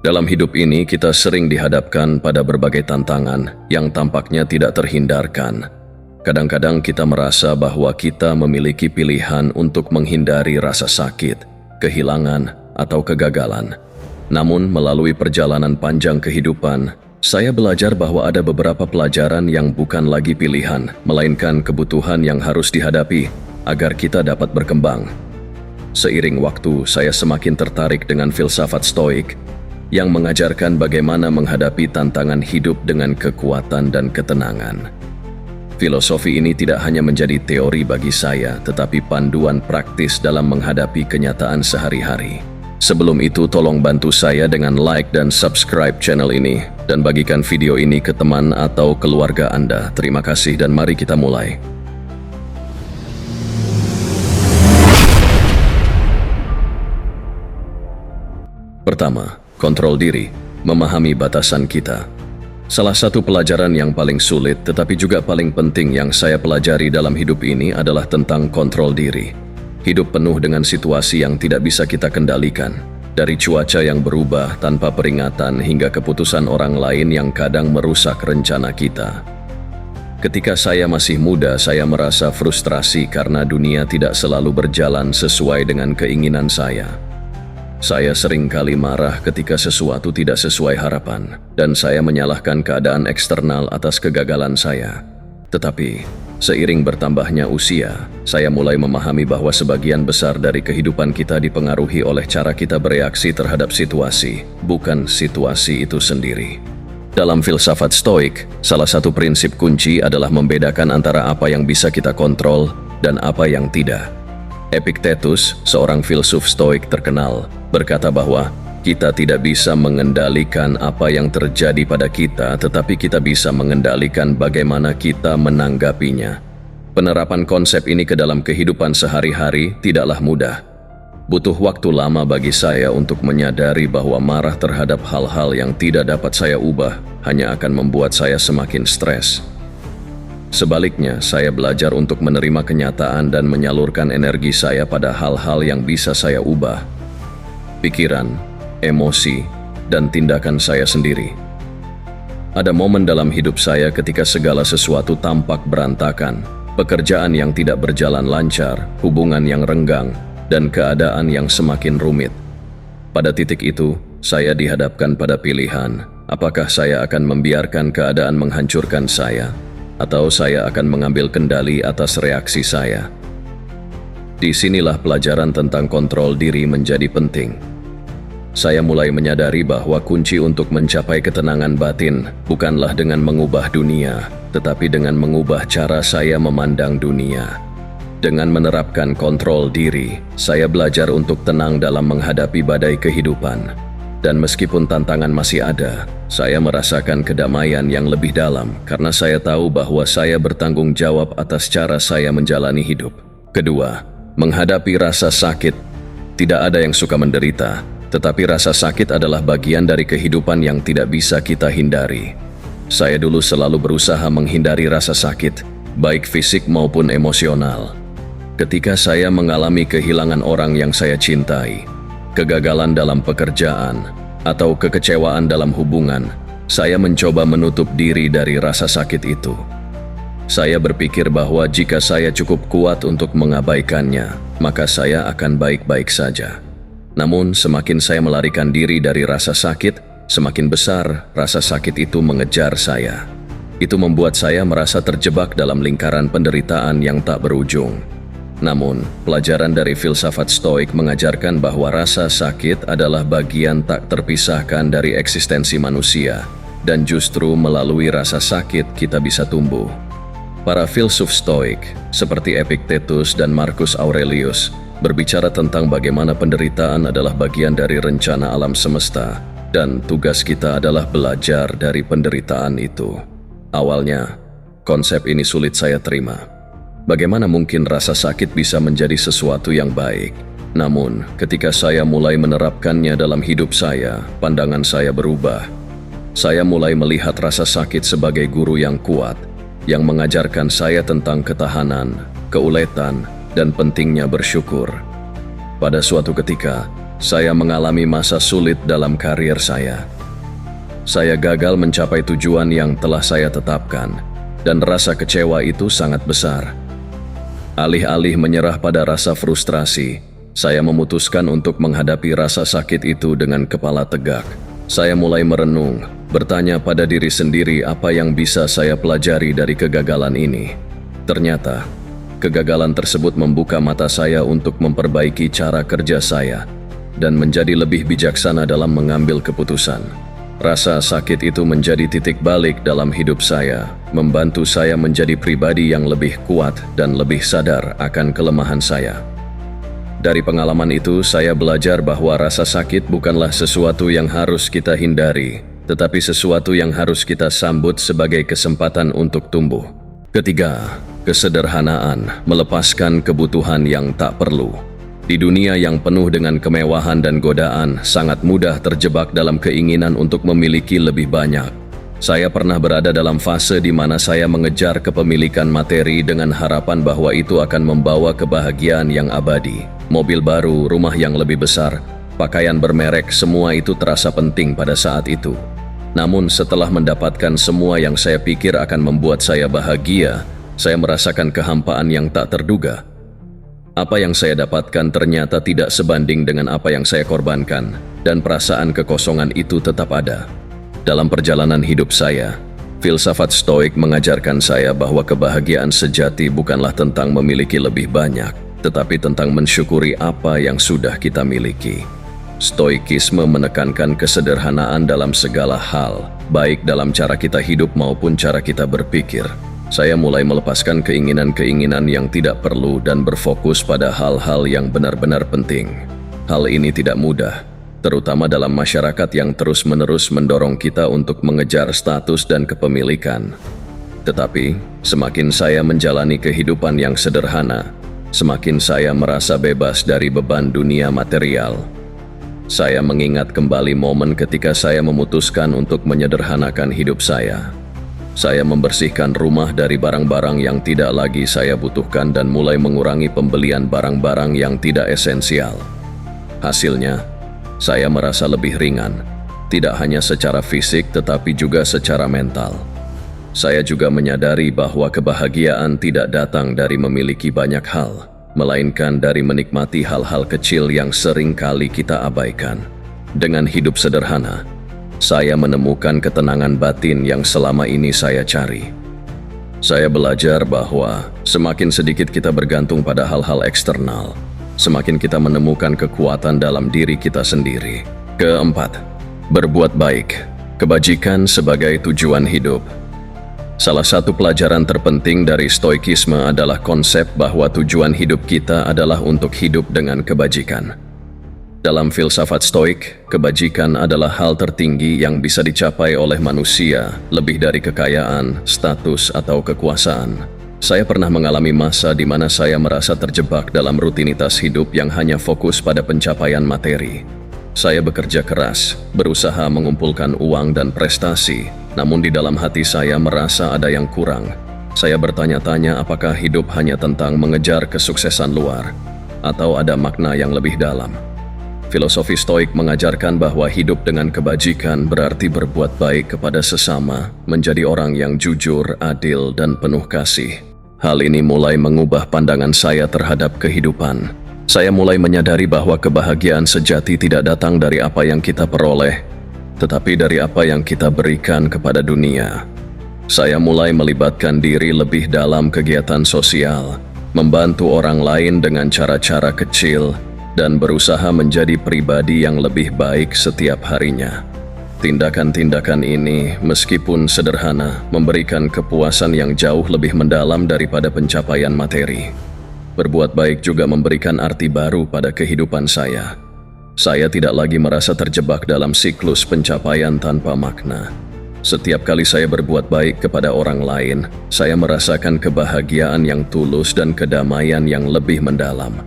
Dalam hidup ini kita sering dihadapkan pada berbagai tantangan yang tampaknya tidak terhindarkan. Kadang-kadang kita merasa bahwa kita memiliki pilihan untuk menghindari rasa sakit, kehilangan, atau kegagalan. Namun melalui perjalanan panjang kehidupan, saya belajar bahwa ada beberapa pelajaran yang bukan lagi pilihan, melainkan kebutuhan yang harus dihadapi agar kita dapat berkembang. Seiring waktu, saya semakin tertarik dengan filsafat Stoik yang mengajarkan bagaimana menghadapi tantangan hidup dengan kekuatan dan ketenangan. Filosofi ini tidak hanya menjadi teori bagi saya, tetapi panduan praktis dalam menghadapi kenyataan sehari-hari. Sebelum itu, tolong bantu saya dengan like dan subscribe channel ini, dan bagikan video ini ke teman atau keluarga Anda. Terima kasih dan mari kita mulai. Pertama, kontrol diri, memahami batasan kita. Salah satu pelajaran yang paling sulit tetapi juga paling penting yang saya pelajari dalam hidup ini adalah tentang kontrol diri. Hidup penuh dengan situasi yang tidak bisa kita kendalikan, dari cuaca yang berubah tanpa peringatan hingga keputusan orang lain yang kadang merusak rencana kita. Ketika saya masih muda, saya merasa frustrasi karena dunia tidak selalu berjalan sesuai dengan keinginan saya. Saya sering kali marah ketika sesuatu tidak sesuai harapan, dan saya menyalahkan keadaan eksternal atas kegagalan saya. Tetapi, seiring bertambahnya usia, saya mulai memahami bahwa sebagian besar dari kehidupan kita dipengaruhi oleh cara kita bereaksi terhadap situasi, bukan situasi itu sendiri. Dalam filsafat Stoik, salah satu prinsip kunci adalah membedakan antara apa yang bisa kita kontrol dan apa yang tidak. Epictetus, seorang filsuf Stoik terkenal, berkata bahwa kita tidak bisa mengendalikan apa yang terjadi pada kita, tetapi kita bisa mengendalikan bagaimana kita menanggapinya. Penerapan konsep ini ke dalam kehidupan sehari-hari tidaklah mudah. Butuh waktu lama bagi saya untuk menyadari bahwa marah terhadap hal-hal yang tidak dapat saya ubah hanya akan membuat saya semakin stres. Sebaliknya, saya belajar untuk menerima kenyataan dan menyalurkan energi saya pada hal-hal yang bisa saya ubah. Pikiran, emosi, dan tindakan saya sendiri. Ada momen dalam hidup saya ketika segala sesuatu tampak berantakan, pekerjaan yang tidak berjalan lancar, hubungan yang renggang, dan keadaan yang semakin rumit. Pada titik itu, saya dihadapkan pada pilihan, apakah saya akan membiarkan keadaan menghancurkan saya, atau saya akan mengambil kendali atas reaksi saya. Disinilah pelajaran tentang kontrol diri menjadi penting. Saya mulai menyadari bahwa kunci untuk mencapai ketenangan batin bukanlah dengan mengubah dunia, tetapi dengan mengubah cara saya memandang dunia. Dengan menerapkan kontrol diri, saya belajar untuk tenang dalam menghadapi badai kehidupan. Dan meskipun tantangan masih ada, saya merasakan kedamaian yang lebih dalam karena saya tahu bahwa saya bertanggung jawab atas cara saya menjalani hidup. Kedua, menghadapi rasa sakit. Tidak ada yang suka menderita, tetapi rasa sakit adalah bagian dari kehidupan yang tidak bisa kita hindari. Saya dulu selalu berusaha menghindari rasa sakit, baik fisik maupun emosional. Ketika saya mengalami kehilangan orang yang saya cintai, kegagalan dalam pekerjaan, atau kekecewaan dalam hubungan, saya mencoba menutup diri dari rasa sakit itu. Saya berpikir bahwa jika saya cukup kuat untuk mengabaikannya, maka saya akan baik-baik saja. Namun, semakin saya melarikan diri dari rasa sakit, semakin besar rasa sakit itu mengejar saya. Itu membuat saya merasa terjebak dalam lingkaran penderitaan yang tak berujung. Namun, pelajaran dari filsafat Stoik mengajarkan bahwa rasa sakit adalah bagian tak terpisahkan dari eksistensi manusia, dan justru melalui rasa sakit kita bisa tumbuh. Para filsuf Stoik, seperti Epictetus dan Marcus Aurelius, berbicara tentang bagaimana penderitaan adalah bagian dari rencana alam semesta, dan tugas kita adalah belajar dari penderitaan itu. Awalnya, konsep ini sulit saya terima. Bagaimana mungkin rasa sakit bisa menjadi sesuatu yang baik? Namun, ketika saya mulai menerapkannya dalam hidup saya, pandangan saya berubah. Saya mulai melihat rasa sakit sebagai guru yang kuat, yang mengajarkan saya tentang ketahanan, keuletan, dan pentingnya bersyukur. Pada suatu ketika, saya mengalami masa sulit dalam karier saya. Saya gagal mencapai tujuan yang telah saya tetapkan, dan rasa kecewa itu sangat besar. Alih-alih menyerah pada rasa frustrasi, saya memutuskan untuk menghadapi rasa sakit itu dengan kepala tegak. Saya mulai merenung, bertanya pada diri sendiri apa yang bisa saya pelajari dari kegagalan ini. Ternyata, kegagalan tersebut membuka mata saya untuk memperbaiki cara kerja saya dan menjadi lebih bijaksana dalam mengambil keputusan. Rasa sakit itu menjadi titik balik dalam hidup saya, membantu saya menjadi pribadi yang lebih kuat dan lebih sadar akan kelemahan saya. Dari pengalaman itu, saya belajar bahwa rasa sakit bukanlah sesuatu yang harus kita hindari, tetapi sesuatu yang harus kita sambut sebagai kesempatan untuk tumbuh. Ketiga, kesederhanaan, melepaskan kebutuhan yang tak perlu. Di dunia yang penuh dengan kemewahan dan godaan, sangat mudah terjebak dalam keinginan untuk memiliki lebih banyak. Saya pernah berada dalam fase di mana saya mengejar kepemilikan materi dengan harapan bahwa itu akan membawa kebahagiaan yang abadi. Mobil baru, rumah yang lebih besar, pakaian bermerek, semua itu terasa penting pada saat itu. Namun setelah mendapatkan semua yang saya pikir akan membuat saya bahagia, saya merasakan kehampaan yang tak terduga. Apa yang saya dapatkan ternyata tidak sebanding dengan apa yang saya korbankan, dan perasaan kekosongan itu tetap ada. Dalam perjalanan hidup saya, filsafat Stoik mengajarkan saya bahwa kebahagiaan sejati bukanlah tentang memiliki lebih banyak, tetapi tentang mensyukuri apa yang sudah kita miliki. Stoikisme menekankan kesederhanaan dalam segala hal, baik dalam cara kita hidup maupun cara kita berpikir. Saya mulai melepaskan keinginan-keinginan yang tidak perlu dan berfokus pada hal-hal yang benar-benar penting. Hal ini tidak mudah, terutama dalam masyarakat yang terus-menerus mendorong kita untuk mengejar status dan kepemilikan. Tetapi, semakin saya menjalani kehidupan yang sederhana, semakin saya merasa bebas dari beban dunia material. Saya mengingat kembali momen ketika saya memutuskan untuk menyederhanakan hidup saya. Saya membersihkan rumah dari barang-barang yang tidak lagi saya butuhkan dan mulai mengurangi pembelian barang-barang yang tidak esensial. Hasilnya, saya merasa lebih ringan, tidak hanya secara fisik tetapi juga secara mental. Saya juga menyadari bahwa kebahagiaan tidak datang dari memiliki banyak hal, melainkan dari menikmati hal-hal kecil yang sering kali kita abaikan. Dengan hidup sederhana, saya menemukan ketenangan batin yang selama ini saya cari. Saya belajar bahwa semakin sedikit kita bergantung pada hal-hal eksternal, semakin kita menemukan kekuatan dalam diri kita sendiri. Keempat, berbuat baik, kebajikan sebagai tujuan hidup. Salah satu pelajaran terpenting dari Stoikisme adalah konsep bahwa tujuan hidup kita adalah untuk hidup dengan kebajikan. Dalam filsafat Stoik, kebajikan adalah hal tertinggi yang bisa dicapai oleh manusia, lebih dari kekayaan, status, atau kekuasaan. Saya pernah mengalami masa di mana saya merasa terjebak dalam rutinitas hidup yang hanya fokus pada pencapaian materi. Saya bekerja keras, berusaha mengumpulkan uang dan prestasi, namun di dalam hati saya merasa ada yang kurang. Saya bertanya-tanya apakah hidup hanya tentang mengejar kesuksesan luar, atau ada makna yang lebih dalam. Filosofi Stoik mengajarkan bahwa hidup dengan kebajikan berarti berbuat baik kepada sesama, menjadi orang yang jujur, adil, dan penuh kasih. Hal ini mulai mengubah pandangan saya terhadap kehidupan. Saya mulai menyadari bahwa kebahagiaan sejati tidak datang dari apa yang kita peroleh, tetapi dari apa yang kita berikan kepada dunia. Saya mulai melibatkan diri lebih dalam kegiatan sosial, membantu orang lain dengan cara-cara kecil, dan berusaha menjadi pribadi yang lebih baik setiap harinya. Tindakan-tindakan ini, meskipun sederhana, memberikan kepuasan yang jauh lebih mendalam daripada pencapaian materi. Berbuat baik juga memberikan arti baru pada kehidupan saya. Saya tidak lagi merasa terjebak dalam siklus pencapaian tanpa makna. Setiap kali saya berbuat baik kepada orang lain, saya merasakan kebahagiaan yang tulus dan kedamaian yang lebih mendalam.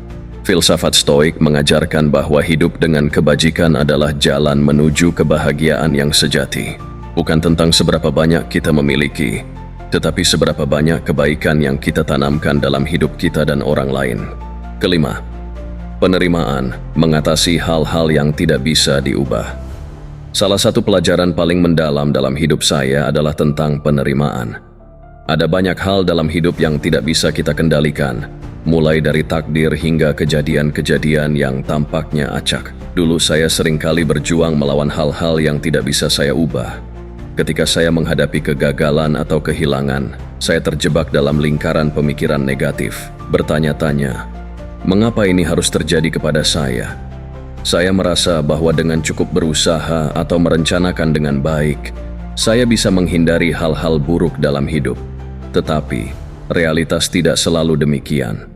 Filsafat Stoik mengajarkan bahwa hidup dengan kebajikan adalah jalan menuju kebahagiaan yang sejati. Bukan tentang seberapa banyak kita memiliki, tetapi seberapa banyak kebaikan yang kita tanamkan dalam hidup kita dan orang lain. Kelima, Penerimaan mengatasi hal-hal yang tidak bisa diubah. Salah satu pelajaran paling mendalam dalam hidup saya adalah tentang penerimaan. Ada banyak hal dalam hidup yang tidak bisa kita kendalikan, mulai dari takdir hingga kejadian-kejadian yang tampaknya acak. Dulu saya seringkali berjuang melawan hal-hal yang tidak bisa saya ubah. Ketika saya menghadapi kegagalan atau kehilangan, saya terjebak dalam lingkaran pemikiran negatif, bertanya-tanya, mengapa ini harus terjadi kepada saya? Saya merasa bahwa dengan cukup berusaha atau merencanakan dengan baik, saya bisa menghindari hal-hal buruk dalam hidup. Tetapi, realitas tidak selalu demikian.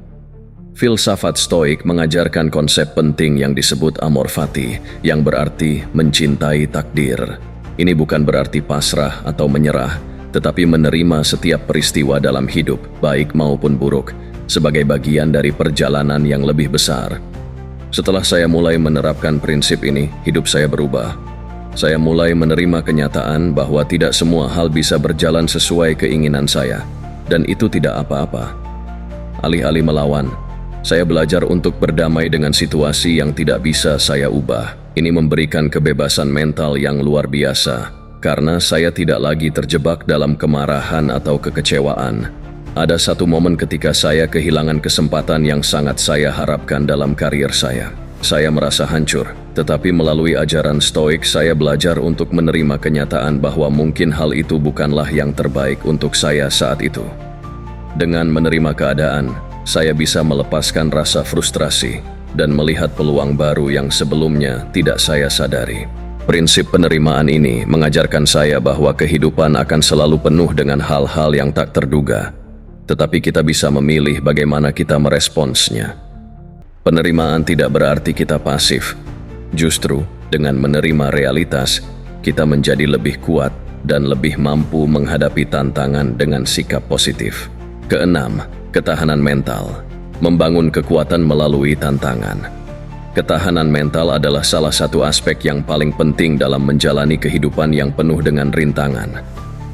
Filsafat Stoik mengajarkan konsep penting yang disebut amor fati, yang berarti mencintai takdir. Ini bukan berarti pasrah atau menyerah, tetapi menerima setiap peristiwa dalam hidup, baik maupun buruk, sebagai bagian dari perjalanan yang lebih besar. Setelah saya mulai menerapkan prinsip ini, hidup saya berubah. Saya mulai menerima kenyataan bahwa tidak semua hal bisa berjalan sesuai keinginan saya, dan itu tidak apa-apa. Alih-alih melawan, saya belajar untuk berdamai dengan situasi yang tidak bisa saya ubah. Ini memberikan kebebasan mental yang luar biasa, karena saya tidak lagi terjebak dalam kemarahan atau kekecewaan. Ada satu momen ketika saya kehilangan kesempatan yang sangat saya harapkan dalam karier saya. Saya merasa hancur, tetapi melalui ajaran Stoik saya belajar untuk menerima kenyataan bahwa mungkin hal itu bukanlah yang terbaik untuk saya saat itu. Dengan menerima keadaan, saya bisa melepaskan rasa frustrasi dan melihat peluang baru yang sebelumnya tidak saya sadari. Prinsip penerimaan ini mengajarkan saya bahwa kehidupan akan selalu penuh dengan hal-hal yang tak terduga, tetapi kita bisa memilih bagaimana kita meresponsnya. Penerimaan tidak berarti kita pasif. Justru, dengan menerima realitas, kita menjadi lebih kuat dan lebih mampu menghadapi tantangan dengan sikap positif. Keenam, ketahanan mental. Membangun kekuatan melalui tantangan. Ketahanan mental adalah salah satu aspek yang paling penting dalam menjalani kehidupan yang penuh dengan rintangan.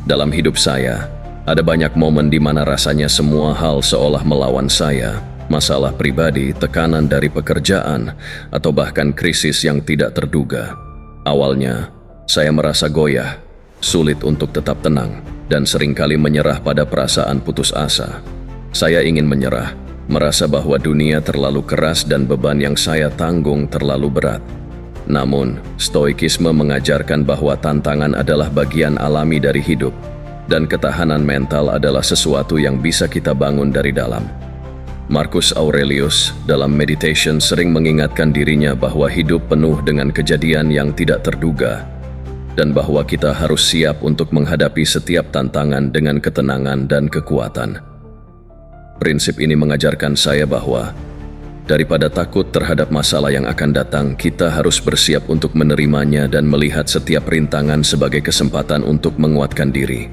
Dalam hidup saya, ada banyak momen di mana rasanya semua hal seolah melawan saya. Masalah pribadi, tekanan dari pekerjaan, atau bahkan krisis yang tidak terduga. Awalnya, saya merasa goyah, sulit untuk tetap tenang, dan seringkali menyerah pada perasaan putus asa. Saya ingin menyerah, merasa bahwa dunia terlalu keras dan beban yang saya tanggung terlalu berat. Namun, Stoikisme mengajarkan bahwa tantangan adalah bagian alami dari hidup, dan ketahanan mental adalah sesuatu yang bisa kita bangun dari dalam. Marcus Aurelius dalam Meditation sering mengingatkan dirinya bahwa hidup penuh dengan kejadian yang tidak terduga, dan bahwa kita harus siap untuk menghadapi setiap tantangan dengan ketenangan dan kekuatan. Prinsip ini mengajarkan saya bahwa, daripada takut terhadap masalah yang akan datang, kita harus bersiap untuk menerimanya dan melihat setiap rintangan sebagai kesempatan untuk menguatkan diri.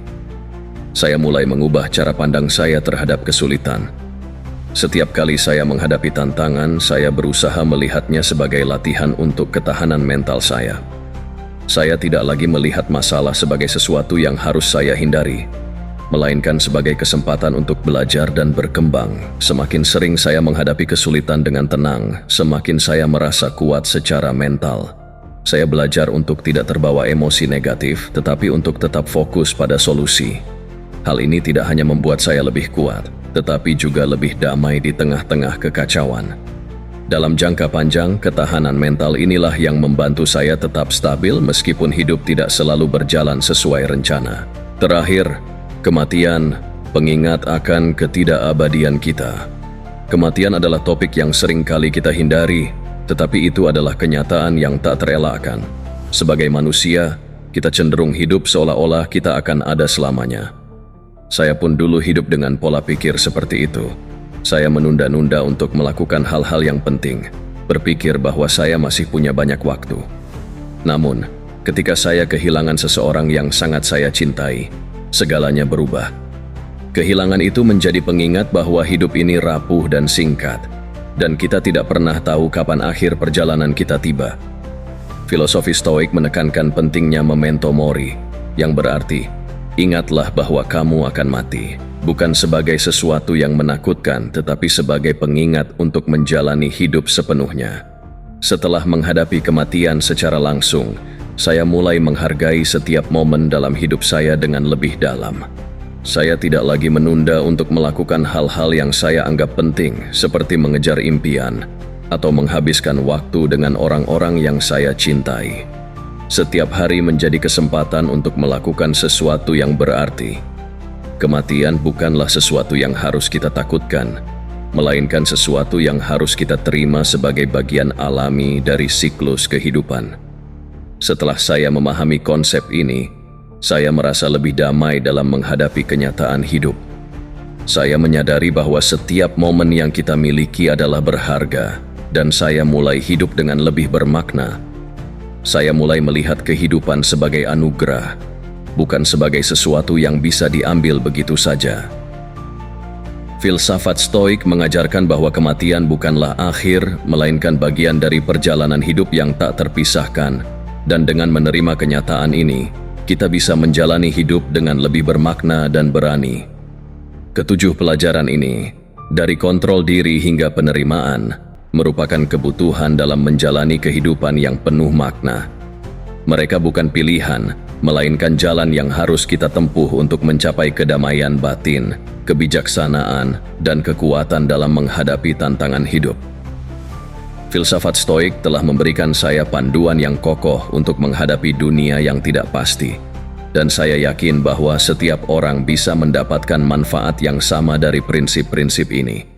Saya mulai mengubah cara pandang saya terhadap kesulitan. Setiap kali saya menghadapi tantangan, saya berusaha melihatnya sebagai latihan untuk ketahanan mental saya. Saya tidak lagi melihat masalah sebagai sesuatu yang harus saya hindari, melainkan sebagai kesempatan untuk belajar dan berkembang. Semakin sering saya menghadapi kesulitan dengan tenang, semakin saya merasa kuat secara mental. Saya belajar untuk tidak terbawa emosi negatif, tetapi untuk tetap fokus pada solusi. Hal ini tidak hanya membuat saya lebih kuat, tetapi juga lebih damai di tengah-tengah kekacauan. Dalam jangka panjang, ketahanan mental inilah yang membantu saya tetap stabil meskipun hidup tidak selalu berjalan sesuai rencana. Terakhir, kematian, pengingat akan ketidakabadian kita. Kematian adalah topik yang sering kali kita hindari, tetapi itu adalah kenyataan yang tak terelakkan. Sebagai manusia, kita cenderung hidup seolah-olah kita akan ada selamanya. Saya pun dulu hidup dengan pola pikir seperti itu. Saya menunda-nunda untuk melakukan hal-hal yang penting, berpikir bahwa saya masih punya banyak waktu. Namun, ketika saya kehilangan seseorang yang sangat saya cintai, segalanya berubah. Kehilangan itu menjadi pengingat bahwa hidup ini rapuh dan singkat, dan kita tidak pernah tahu kapan akhir perjalanan kita tiba. Filosofi Stoik menekankan pentingnya memento mori, yang berarti Ingatlah bahwa kamu akan mati, bukan sebagai sesuatu yang menakutkan, tetapi sebagai pengingat untuk menjalani hidup sepenuhnya. Setelah menghadapi kematian secara langsung, saya mulai menghargai setiap momen dalam hidup saya dengan lebih dalam. Saya tidak lagi menunda untuk melakukan hal-hal yang saya anggap penting, seperti mengejar impian atau menghabiskan waktu dengan orang-orang yang saya cintai. Setiap hari menjadi kesempatan untuk melakukan sesuatu yang berarti. Kematian bukanlah sesuatu yang harus kita takutkan, melainkan sesuatu yang harus kita terima sebagai bagian alami dari siklus kehidupan. Setelah saya memahami konsep ini, saya merasa lebih damai dalam menghadapi kenyataan hidup. Saya menyadari bahwa setiap momen yang kita miliki adalah berharga, dan saya mulai hidup dengan lebih bermakna. Saya mulai melihat kehidupan sebagai anugerah, bukan sebagai sesuatu yang bisa diambil begitu saja. Filsafat Stoik mengajarkan bahwa kematian bukanlah akhir, melainkan bagian dari perjalanan hidup yang tak terpisahkan, dan dengan menerima kenyataan ini, kita bisa menjalani hidup dengan lebih bermakna dan berani. Ketujuh pelajaran ini, dari kontrol diri hingga penerimaan, merupakan kebutuhan dalam menjalani kehidupan yang penuh makna. Mereka bukan pilihan, melainkan jalan yang harus kita tempuh untuk mencapai kedamaian batin, kebijaksanaan, dan kekuatan dalam menghadapi tantangan hidup. Filsafat Stoik telah memberikan saya panduan yang kokoh untuk menghadapi dunia yang tidak pasti, dan saya yakin bahwa setiap orang bisa mendapatkan manfaat yang sama dari prinsip-prinsip ini.